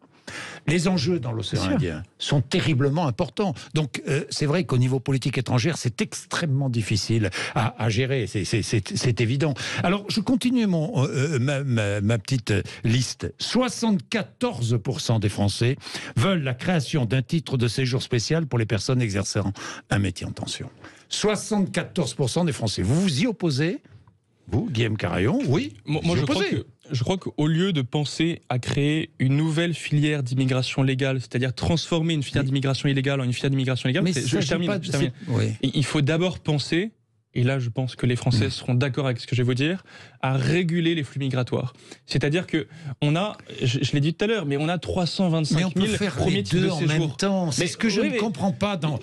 Les enjeux dans l'océan Indien sont terriblement importants. Donc, c'est vrai qu'au niveau politique étrangère, c'est extrêmement difficile à gérer. C'est évident. Alors, je continue ma petite liste. 74% des Français veulent la création d'un titre de séjour spécial pour les personnes exerçant un métier en tension. 74% des Français. Vous vous y opposez ? Vous, Guillaume Carayon, oui. Moi, je crois qu'au lieu de penser à créer une nouvelle filière d'immigration légale, c'est-à-dire transformer une filière d'immigration illégale en une filière d'immigration légale, je termine. Oui. Il faut d'abord penser, et là je pense que les Français seront d'accord avec ce que je vais vous dire, à réguler les flux migratoires. C'est-à-dire que on a, je l'ai dit tout à l'heure, mais on a 325 000 premiers titres de séjour. En même temps. C'est ce que je ne comprends pas en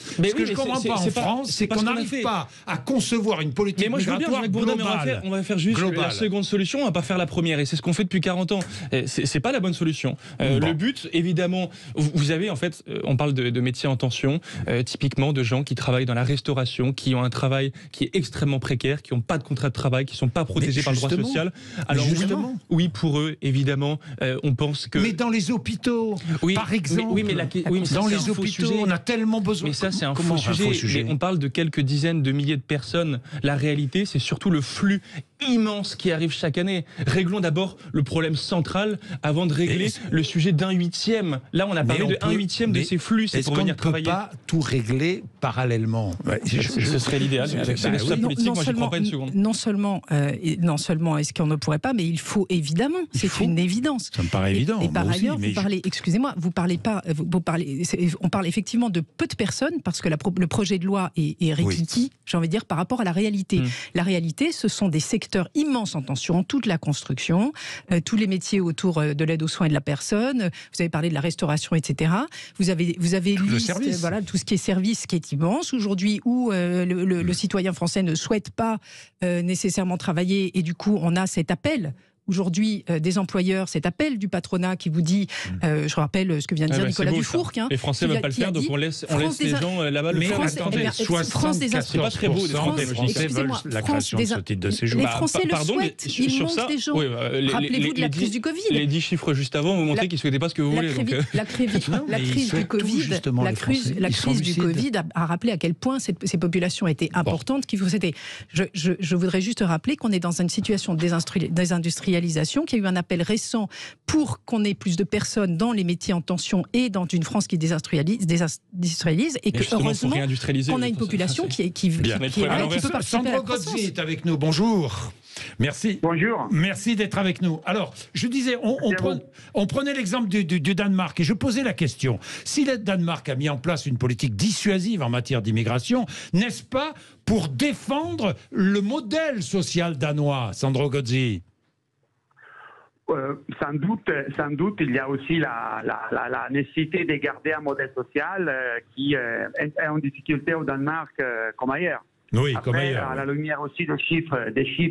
France, c'est qu'on n'arrive pas à concevoir une politique migratoire globale. On va faire juste la seconde solution, on va pas faire la première, et c'est ce qu'on fait depuis 40 ans. C'est pas la bonne solution. Le but, évidemment, vous avez en fait, on parle de métiers en tension, typiquement de gens qui travaillent dans la restauration, qui ont un travail qui est extrêmement précaires, qui n'ont pas de contrat de travail, qui ne sont pas protégés par le droit social. Alors oui, pour eux, évidemment, on pense que... Mais dans les hôpitaux, par exemple, dans les hôpitaux, on a tellement besoin... Mais ça, c'est un faux sujet. Mais on parle de quelques dizaines de milliers de personnes. La réalité, c'est surtout le flux immense qui arrive chaque année. Réglons d'abord le problème central avant de régler le sujet d'un huitième. Là, on a parlé de un huitième de ces flux, c'est pour venir travailler. Est-ce qu'on ne peut pas tout régler parallèlement? Ce serait l'idéal. Non seulement est-ce qu'on ne pourrait pas, mais il faut évidemment. C'est une évidence. Ça me paraît évident. Et par ailleurs, vous parlez, excusez-moi, on parle effectivement de peu de personnes parce que le projet de loi est rikiki, j'ai envie de dire, par rapport à la réalité. La réalité, ce sont des secteurs immenses en tension, toute la construction, tous les métiers autour de l'aide aux soins et de la personne. Vous avez parlé de la restauration, etc. Vous avez voilà, tout ce qui est service qui est immense aujourd'hui, où le citoyen français ne souhaite pas nécessairement travailler, et du coup on a cet appel aujourd'hui des employeurs, cet appel du patronat qui vous dit, je rappelle ce que vient de dire Nicolas Dufourcq. Les Français ne veulent pas le faire, donc on laisse les gens là-bas le faire. Mais attendez, 74% veulent la création de ce titre de séjour. Les Français le souhaitent, ils manquent des gens. Rappelez-vous de la crise du Covid. Les 10 chiffres juste avant vous montraient qu'ils ne souhaitaient pas ce que vous voulez. La crise du Covid a rappelé à quel point ces populations étaient importantes. Je voudrais juste rappeler qu'on est dans une situation de désindustrialisation, qu'il y a eu un appel récent pour qu'on ait plus de personnes dans les métiers en tension et dans une France qui désindustrialise, et que heureusement qu'on a une population qui peut participer à la Sandro Gozzi est avec nous, bonjour. Merci. Bonjour. Merci d'être avec nous. Alors, je disais, on prenait l'exemple du Danemark, et je posais la question. Si le Danemark a mis en place une politique dissuasive en matière d'immigration, n'est-ce pas pour défendre le modèle social danois, Sandro Gozzi? Sans doute, il y a aussi la nécessité de garder un modèle social qui est en difficulté au Danemark comme ailleurs. Oui, après, comme ailleurs. À la lumière aussi des chiffres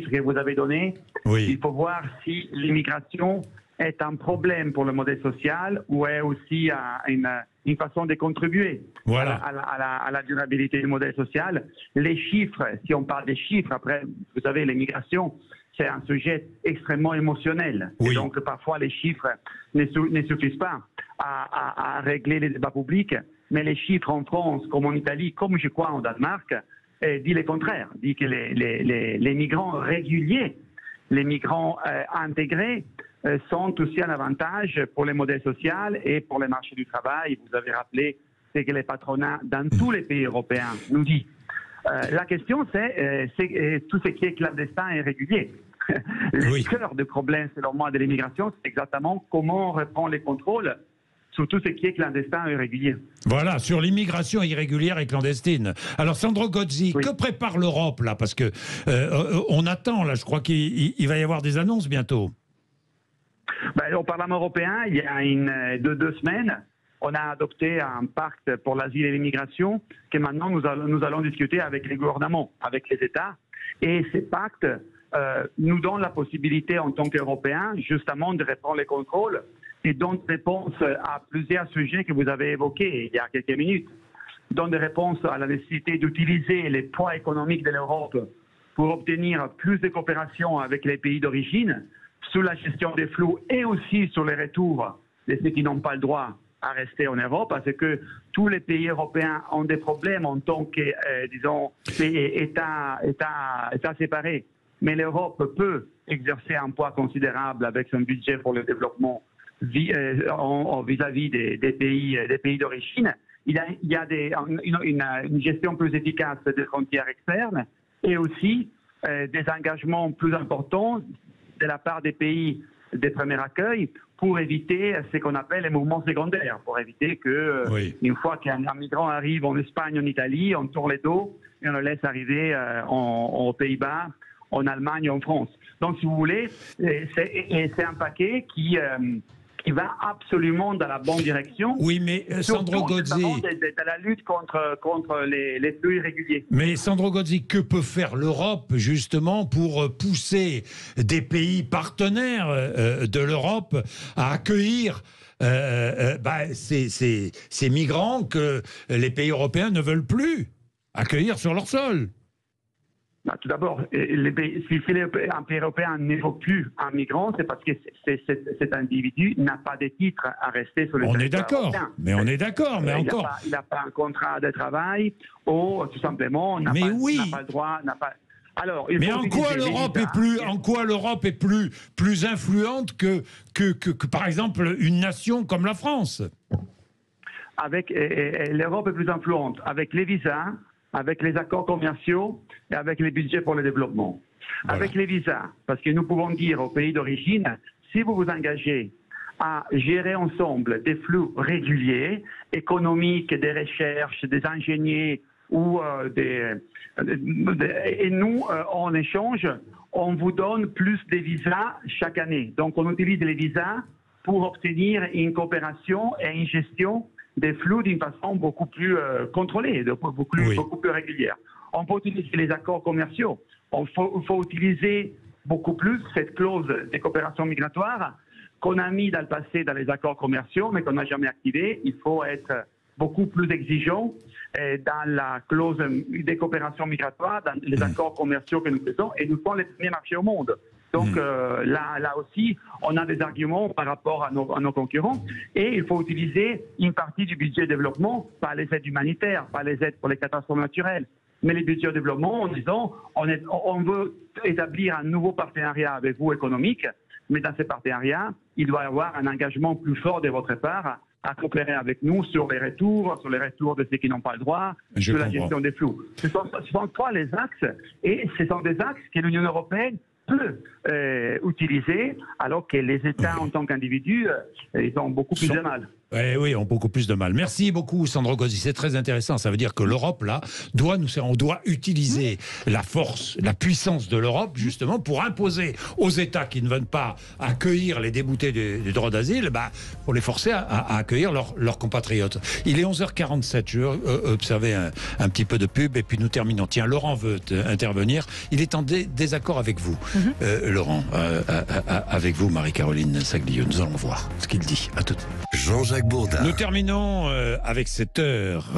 que vous avez donnés, il faut voir si l'immigration est un problème pour le modèle social ou est aussi une façon de contribuer à la durabilité du modèle social. Les chiffres, si on parle des chiffres, après, vous savez, l'immigration, c'est un sujet extrêmement émotionnel. Et donc, parfois, les chiffres ne suffisent pas à régler les débats publics. Mais les chiffres en France, comme en Italie, comme je crois en Danemark, dit le contraire. Dit que les migrants réguliers, les migrants intégrés, sont aussi un avantage pour les modèles sociaux et pour les marchés du travail. Vous avez rappelé ce que les patronats dans tous les pays européens nous disent. La question, c'est tout ce qui est clandestin et régulier. Le cœur du problème, selon moi, de l'immigration, c'est exactement comment on reprend les contrôles sur tout ce qui est clandestin et irrégulier. Voilà, sur l'immigration irrégulière et clandestine. Alors, Sandro Gozzi, que prépare l'Europe, là? Parce que on attend, là, je crois qu'il va y avoir des annonces bientôt. Au Parlement européen, il y a deux semaines, on a adopté un pacte pour l'asile et l'immigration que maintenant nous allons discuter avec les gouvernements, avec les États. Et ce pacte nous donne la possibilité en tant qu'Européens justement de reprendre les contrôles et donne réponse à plusieurs sujets que vous avez évoqués il y a quelques minutes. Donne des réponses à la nécessité d'utiliser les poids économiques de l'Europe pour obtenir plus de coopération avec les pays d'origine sur la gestion des flux et aussi sur les retours de ceux qui n'ont pas le droit à rester en Europe, parce que tous les pays européens ont des problèmes en tant que, disons, États séparés. Mais l'Europe peut exercer un poids considérable avec son budget pour le développement vis-à-vis des pays d'origine. Il y a une gestion plus efficace des frontières externes et aussi des engagements plus importants de la part des pays de premier accueil pour éviter ce qu'on appelle les mouvements secondaires, pour éviter que, une fois qu'un migrant arrive en Espagne, en Italie, on tourne les dos et on le laisse arriver aux Pays-Bas, en Allemagne, en France. Donc, si vous voulez, c'est un paquet qui va absolument dans la bonne direction. Oui, mais Sandro Gozzi... de la lutte contre les flux irréguliers. Mais Sandro Gozzi, que peut faire l'Europe, justement, pour pousser des pays partenaires de l'Europe à accueillir ces migrants que les pays européens ne veulent plus accueillir sur leur sol? Tout d'abord, si un pays européen n'évoque plus un migrant, c'est parce que cet individu n'a pas de titre à rester sur le territoire européen. On est d'accord, mais encore... Il n'a pas un contrat de travail, ou tout simplement n'a pas le droit... Alors, mais en quoi l'Europe est plus influente que par exemple, une nation comme la France? L'Europe est plus influente avec les visas, avec les accords commerciaux et avec les budgets pour le développement. Voilà. Avec les visas, parce que nous pouvons dire aux pays d'origine, si vous vous engagez à gérer ensemble des flux réguliers, économiques, des recherches, des ingénieurs, et nous, en échange, on vous donne plus de visas chaque année. Donc on utilise les visas pour obtenir une coopération et une gestion des flux d'une façon beaucoup plus contrôlée, beaucoup plus régulière. On peut utiliser les accords commerciaux. Il faut utiliser beaucoup plus cette clause de coopération migratoire qu'on a mis dans le passé dans les accords commerciaux, mais qu'on n'a jamais activé. Il faut être beaucoup plus exigeant dans la clause de coopération migratoire, dans les accords commerciaux que nous faisons, et nous sommes les premiers marchés au monde. Donc là aussi, on a des arguments par rapport à nos concurrents, et il faut utiliser une partie du budget de développement, pas les aides humanitaires, pas les aides pour les catastrophes naturelles, mais les budgets de développement en disant on veut établir un nouveau partenariat avec vous économique, mais dans ce partenariat, il doit y avoir un engagement plus fort de votre part à coopérer avec nous sur les retours de ceux qui n'ont pas le droit, sur la gestion des flux. Ce sont trois les axes, et ce sont des axes que l'Union européenne peut utiliser, alors que les États en tant qu'individus, ils ont beaucoup plus de mal. Oui, ont beaucoup plus de mal. Merci beaucoup, Sandro Gozzi. C'est très intéressant. Ça veut dire que l'Europe, là, on doit utiliser la force, la puissance de l'Europe, justement, pour imposer aux États qui ne veulent pas accueillir les déboutés du droit d'asile, pour les forcer à accueillir leurs compatriotes. Il est 11h47. Je vais observer un petit peu de pub et puis nous terminons. Tiens, Laurent veut intervenir. Il est en désaccord avec vous, Laurent, avec vous, Marie-Caroline Saglio. Nous allons voir ce qu'il dit. À tout de suite. Jean-Jacques Bourdin. Nous terminons avec cette heure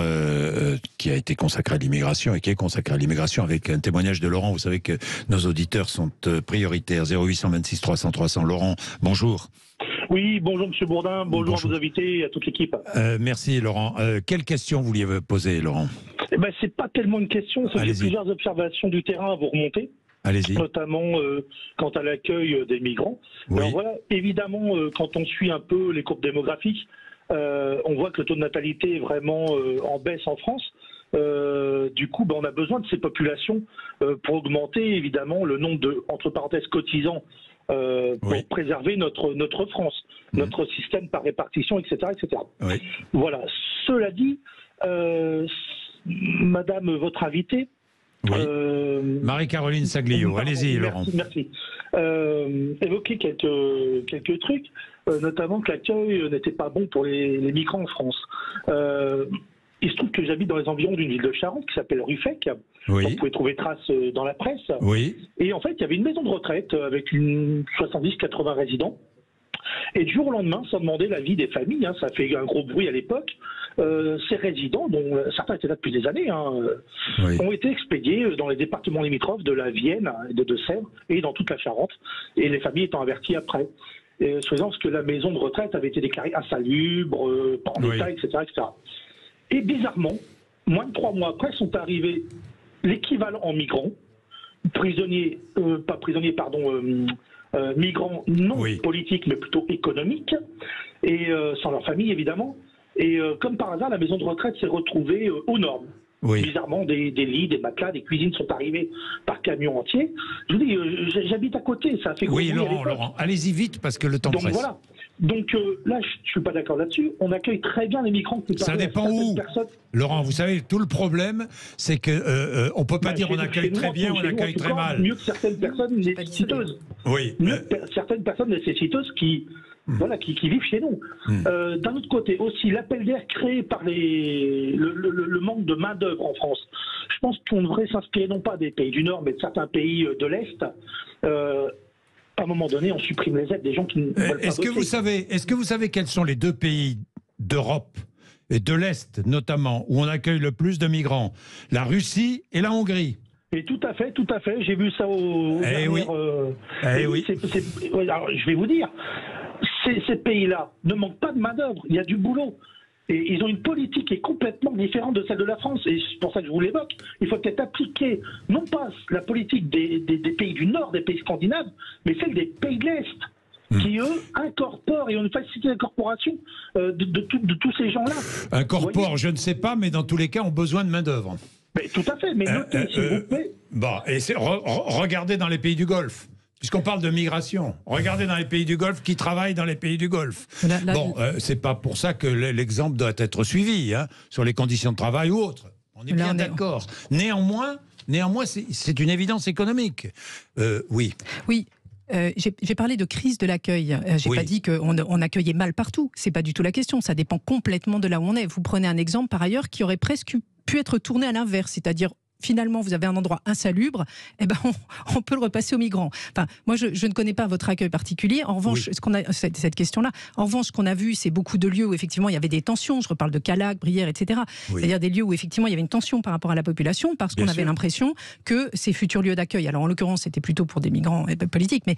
qui a été consacrée à l'immigration et qui est consacrée à l'immigration avec un témoignage de Laurent. Vous savez que nos auditeurs sont prioritaires. 0826 300 300. Laurent, bonjour. Oui, bonjour Monsieur Bourdin, bonjour à vos invités et à toute l'équipe. Merci Laurent. Quelle question vouliez poser, Laurent? C'est pas tellement une question, c'est plusieurs observations du terrain à vous remonter. Allez-y. Notamment quant à l'accueil des migrants. Oui. Alors voilà, évidemment, quand on suit un peu les courbes démographiques, on voit que le taux de natalité est vraiment en baisse en France. Du coup, on a besoin de ces populations pour augmenter évidemment le nombre de, entre parenthèses, cotisants pour préserver notre France, notre système par répartition, etc. etc. Oui. Voilà. Cela dit, Madame votre invitée, Marie-Caroline Saglio, allez-y Laurent. Merci. Évoquer quelques trucs, notamment que l'accueil n'était pas bon pour les migrants en France. Il se trouve que j'habite dans les environs d'une ville de Charente qui s'appelle Ruffec. Vous pouvez trouver trace dans la presse. Et en fait, il y avait une maison de retraite avec 70-80 résidents. Et du jour au lendemain, sans demander l'avis des familles, ça fait un gros bruit à l'époque, ces résidents, dont certains étaient là depuis des années, ont été expédiés dans les départements limitrophes de la Vienne, de Deux-Sèvres et dans toute la Charente, et les familles étant averties après. soi-disant que la maison de retraite avait été déclarée insalubre, pas en état, etc., etc. Et bizarrement, moins de 3 mois après, sont arrivés l'équivalent en migrants, migrants non politiques, mais plutôt économiques, et sans leur famille, évidemment. Et comme par hasard, la maison de retraite s'est retrouvée aux normes. Bizarrement, des lits, des matelas, des cuisines sont arrivés par camion entier. Je vous dis, j'habite à côté, ça a fait gros bruit. Laurent, allez-y vite parce que le temps presse. Voilà. Donc là, je ne suis pas d'accord là-dessus. On accueille très bien les migrants. Ça dépend où. Laurent, vous savez, tout le problème, c'est qu'on ne peut pas dire on accueille très bien, on accueille très mal. Mieux que certaines personnes nécessiteuses. Certaines personnes nécessiteuses qui vivent chez nous. D'un autre côté, aussi, l'appel d'air créé par le manque de main-d'œuvre en France. Je pense qu'on devrait s'inspirer non pas des pays du Nord, mais de certains pays de l'Est. À un moment donné, on supprime les aides des gens qui ne veulent pas bosser. Est-ce que vous savez quels sont les 2 pays d'Europe et de l'Est, notamment, où on accueille le plus de migrants? La Russie et la Hongrie. Et tout à fait. J'ai vu ça aux dernières... Alors, je vais vous dire, ces pays-là ne manquent pas de main-d'œuvre. Il y a du boulot. Et ils ont une politique qui est complètement différente de celle de la France. Et c'est pour ça que je vous l'évoque. Il faut peut-être appliquer, non pas la politique des pays du Nord, des pays scandinaves, mais celle des pays de l'Est, qui, eux, incorporent et ont une facilité d'incorporation de tous ces gens-là. Incorporent, je ne sais pas, mais dans tous les cas, ont besoin de main-d'œuvre. Mais tout à fait, mais notez, s'il vous plaît. Regardez dans les pays du Golfe. Puisqu'on parle de migration, regardez dans les pays du Golfe qui travaillent dans les pays du Golfe. C'est pas pour ça que l'exemple doit être suivi, sur les conditions de travail ou autres. On est bien d'accord. Néanmoins, c'est une évidence économique. Oui. J'ai parlé de crise de l'accueil. J'ai pas dit qu'on accueillait mal partout. C'est pas du tout la question. Ça dépend complètement de là où on est. Vous prenez un exemple par ailleurs qui aurait presque pu être tourné à l'inverse, c'est-à-dire finalement, vous avez un endroit insalubre, on peut le repasser aux migrants. Enfin, moi, je ne connais pas votre accueil particulier. En revanche, cette question-là, en revanche, ce qu'on a vu, c'est beaucoup de lieux où effectivement il y avait des tensions. Je reparle de Calac, Brière, etc. C'est-à-dire des lieux où effectivement il y avait une tension par rapport à la population, parce qu'on avait l'impression que ces futurs lieux d'accueil, alors en l'occurrence, c'était plutôt pour des migrants politiques, mais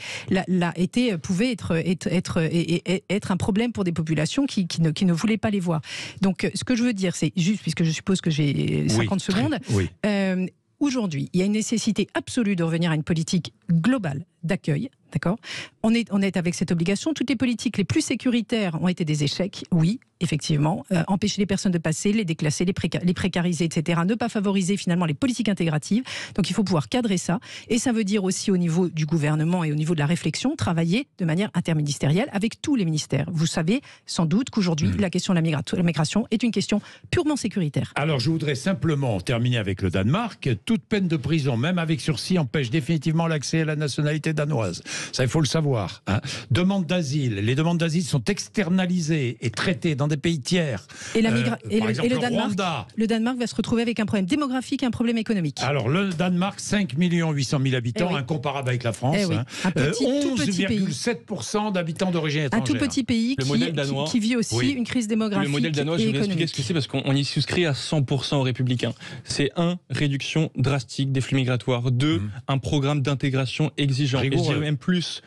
pouvait être un problème pour des populations qui ne voulaient pas les voir. Donc, ce que je veux dire, c'est juste, puisque je suppose que j'ai 50 secondes. Aujourd'hui, il y a une nécessité absolue de revenir à une politique globale d'accueil. D'accord ? On est avec cette obligation. Toutes les politiques les plus sécuritaires ont été des échecs, oui, effectivement. Empêcher les personnes de passer, les déclasser, les précariser, etc. Ne pas favoriser finalement les politiques intégratives. Donc il faut pouvoir cadrer ça. Et ça veut dire aussi au niveau du gouvernement et au niveau de la réflexion, travailler de manière interministérielle avec tous les ministères. Vous savez sans doute qu'aujourd'hui, la question de la migration est une question purement sécuritaire. Alors je voudrais simplement terminer avec le Danemark. Toute peine de prison, même avec sursis, empêche définitivement l'accès à la nationalité danoise. Ça, il faut le savoir. Demande d'asile. Les demandes d'asile sont externalisées et traitées dans des pays tiers. Et, le Danemark va se retrouver avec un problème démographique et un problème économique. Alors, le Danemark, 5 800 000 habitants, incomparable avec la France. 11,7% d'habitants d'origine étrangère. Un tout petit pays qui vit aussi une crise démographique. Le modèle danois, je vais expliquer ce que c'est, parce qu'on y souscrit à 100% aux Républicains. C'est 1, réduction drastique des flux migratoires. 2, un programme d'intégration exigeant. Et je dirais même plus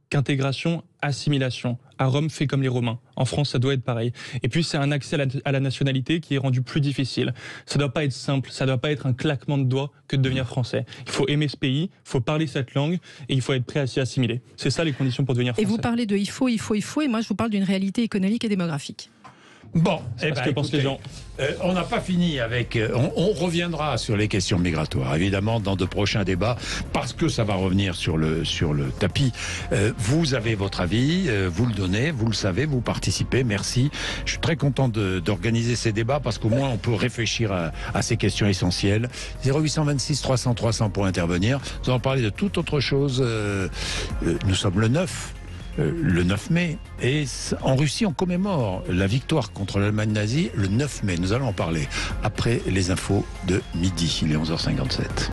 qu'intégration, assimilation. À Rome, fait comme les Romains. En France, ça doit être pareil. Et puis, c'est un accès à la nationalité qui est rendu plus difficile. Ça ne doit pas être simple, ça ne doit pas être un claquement de doigts que de devenir français. Il faut aimer ce pays, il faut parler cette langue et il faut être prêt à s'y assimiler. C'est ça les conditions pour devenir français. Et vous parlez de il faut, et moi je vous parle d'une réalité économique et démographique. Bon, que pensent les gens. On n'a pas fini avec... On reviendra sur les questions migratoires, évidemment, dans de prochains débats, parce que ça va revenir sur le tapis. Vous avez votre avis, vous le donnez, vous le savez, vous participez, merci. Je suis très content d'organiser ces débats, parce qu'au moins on peut réfléchir à ces questions essentielles. 0826 300 300 pour intervenir. Nous allons parler de toute autre chose. Nous sommes le 9 mai, et en Russie on commémore la victoire contre l'Allemagne nazie le 9 mai. Nous allons en parler après les infos de midi, il est 11h57.